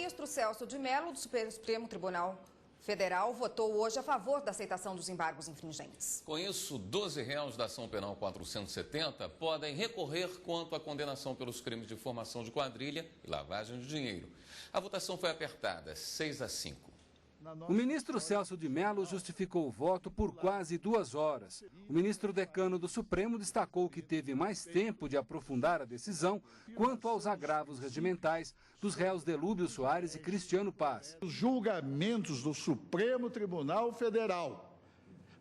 ministro Celso de Mello, do Supremo Tribunal Federal, votou hoje a favor da aceitação dos embargos infringentes. Com isso, 12 réus da ação penal 470 podem recorrer quanto à condenação pelos crimes de formação de quadrilha e lavagem de dinheiro. A votação foi apertada, 6-5. O ministro Celso de Mello justificou o voto por quase 2 horas. O ministro decano do Supremo destacou que teve mais tempo de aprofundar a decisão quanto aos agravos regimentais dos réus Delúbio Soares e Cristiano Paz. Os julgamentos do Supremo Tribunal Federal,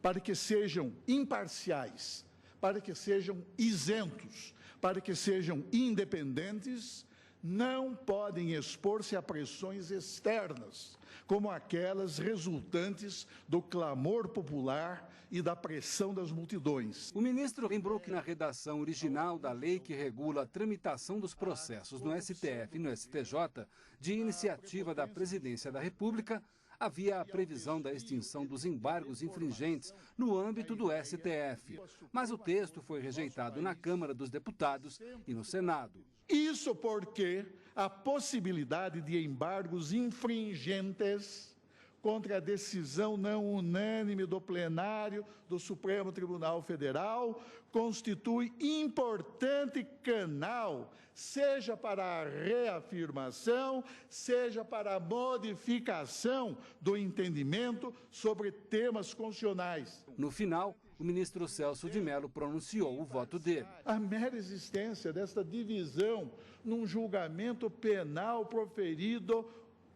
para que sejam imparciais, para que sejam isentos, para que sejam independentes, não podem expor-se a pressões externas, como aquelas resultantes do clamor popular e da pressão das multidões. O ministro lembrou que na redação original da lei que regula a tramitação dos processos no STF e no STJ, de iniciativa da Presidência da República, havia a previsão da extinção dos embargos infringentes no âmbito do STF. Mas o texto foi rejeitado na Câmara dos Deputados e no Senado. Isso porque a possibilidade de embargos infringentes contra a decisão não unânime do plenário do Supremo Tribunal Federal constitui importante canal, seja para a reafirmação, seja para a modificação do entendimento sobre temas constitucionais. No final, o ministro Celso de Mello pronunciou o voto dele. A mera existência desta divisão num julgamento penal proferido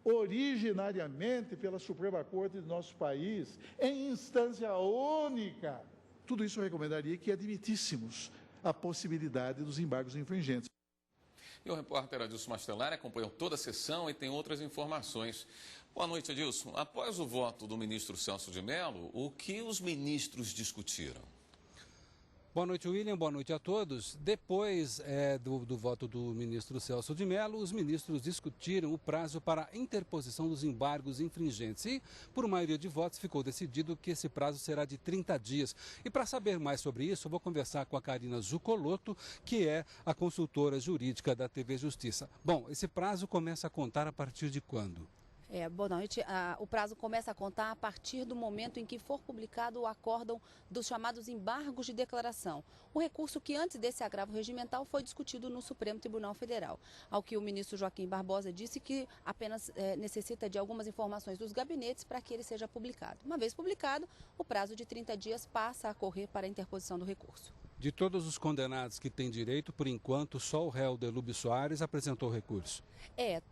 originariamente pela Suprema Corte do nosso país, em instância única, tudo isso recomendaria que admitíssemos a possibilidade dos embargos infringentes. E o repórter Adilson Mastelari acompanhou toda a sessão e tem outras informações. Boa noite, Adilson. Após o voto do ministro Celso de Mello, o que os ministros discutiram? Boa noite, William. Boa noite a todos. Depois do voto do ministro Celso de Mello, os ministros discutiram o prazo para a interposição dos embargos infringentes. E, por maioria de votos, ficou decidido que esse prazo será de 30 dias. E para saber mais sobre isso, eu vou conversar com a Karina Zucolotto, que é a consultora jurídica da TV Justiça. Bom, esse prazo começa a contar a partir de quando? Boa noite. O prazo começa a contar a partir do momento em que for publicado o acórdão dos chamados embargos de declaração. O recurso que antes desse agravo regimental foi discutido no Supremo Tribunal Federal. Ao que o ministro Joaquim Barbosa disse que apenas necessita de algumas informações dos gabinetes para que ele seja publicado. Uma vez publicado, o prazo de 30 dias passa a correr para a interposição do recurso. De todos os condenados que têm direito, por enquanto, só o réu Delúbio Soares apresentou recurso.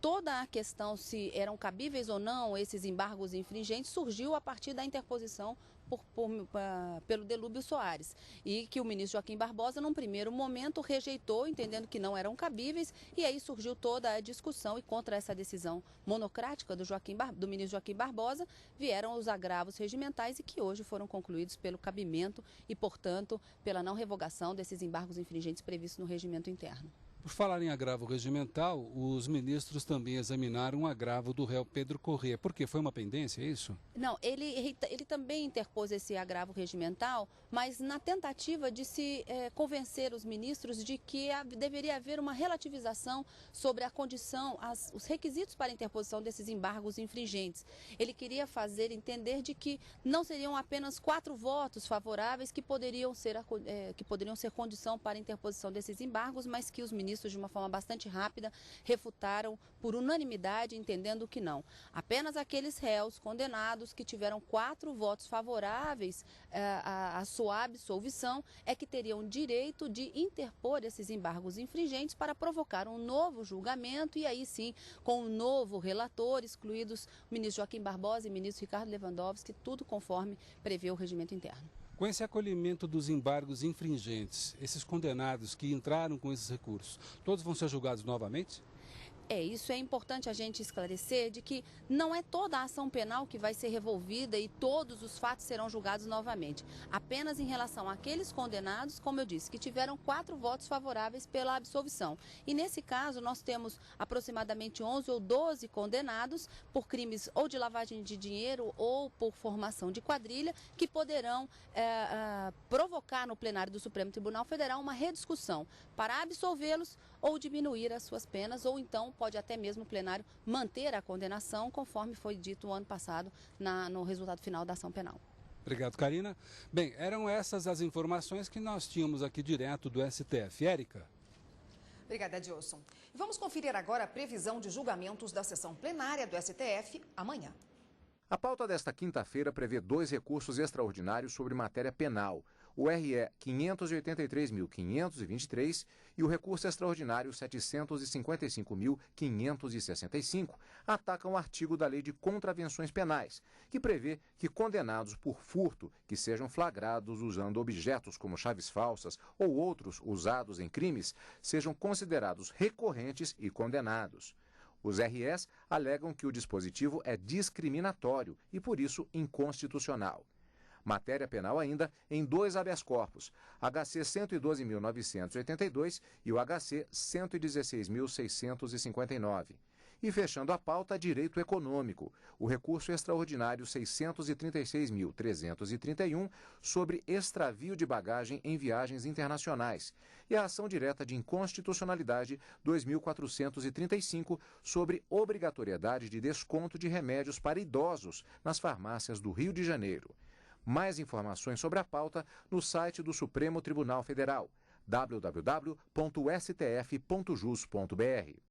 Toda a questão se eram cabíveis ou não esses embargos infringentes surgiu a partir da interposição pelo Delúbio Soares. E que o ministro Joaquim Barbosa, num primeiro momento, rejeitou, entendendo que não eram cabíveis, e aí surgiu toda a discussão e contra essa decisão monocrática do ministro Joaquim Barbosa, vieram os agravos regimentais e que hoje foram concluídos pelo cabimento e, portanto, pela não revogação desses embargos infringentes previstos no regimento interno. Por falar em agravo regimental, os ministros também examinaram o agravo do réu Pedro Corrêa. Por quê? Foi uma pendência, é isso? Não, ele também interpôs esse agravo regimental, mas na tentativa de se convencer os ministros de que deveria haver uma relativização sobre a condição, os requisitos para a interposição desses embargos infringentes. Ele queria fazer entender de que não seriam apenas 4 votos favoráveis que poderiam ser condição para a interposição desses embargos, mas que os ministros, de uma forma bastante rápida, refutaram por unanimidade, entendendo que não. Apenas aqueles réus condenados que tiveram 4 votos favoráveis à sua absolvição é que teriam direito de interpor esses embargos infringentes para provocar um novo julgamento e aí sim, com um novo relator, excluídos o ministro Joaquim Barbosa e o ministro Ricardo Lewandowski, tudo conforme prevê o regimento interno. Com esse acolhimento dos embargos infringentes, esses condenados que entraram com esses recursos, todos vão ser julgados novamente? Isso é importante a gente esclarecer de que não é toda a ação penal que vai ser revolvida e todos os fatos serão julgados novamente. Apenas em relação àqueles condenados, como eu disse, que tiveram 4 votos favoráveis pela absolvição. E nesse caso nós temos aproximadamente 11 ou 12 condenados por crimes ou de lavagem de dinheiro ou por formação de quadrilha que poderão provocar no plenário do Supremo Tribunal Federal uma rediscussão para absolvê-los ou diminuir as suas penas ou então pode até mesmo o plenário manter a condenação, conforme foi dito o ano passado no resultado final da ação penal. Obrigado, Karina. Bem, eram essas as informações que nós tínhamos aqui direto do STF. Érica. Obrigada, Edilson. E vamos conferir agora a previsão de julgamentos da sessão plenária do STF amanhã. A pauta desta quinta-feira prevê 2 recursos extraordinários sobre matéria penal. O RE 583.523 e o recurso extraordinário 755.565 atacam o artigo da Lei de Contravenções Penais, que prevê que condenados por furto que sejam flagrados usando objetos como chaves falsas ou outros usados em crimes sejam considerados recorrentes e condenados. Os REs alegam que o dispositivo é discriminatório e, por isso, inconstitucional. Matéria penal ainda em 2 habeas corpus, HC 112.982 e o HC 116.659. E fechando a pauta, direito econômico, o recurso extraordinário 636.331 sobre extravio de bagagem em viagens internacionais e a ação direta de inconstitucionalidade 2.435 sobre obrigatoriedade de desconto de remédios para idosos nas farmácias do Rio de Janeiro. Mais informações sobre a pauta no site do Supremo Tribunal Federal, www.stf.jus.br.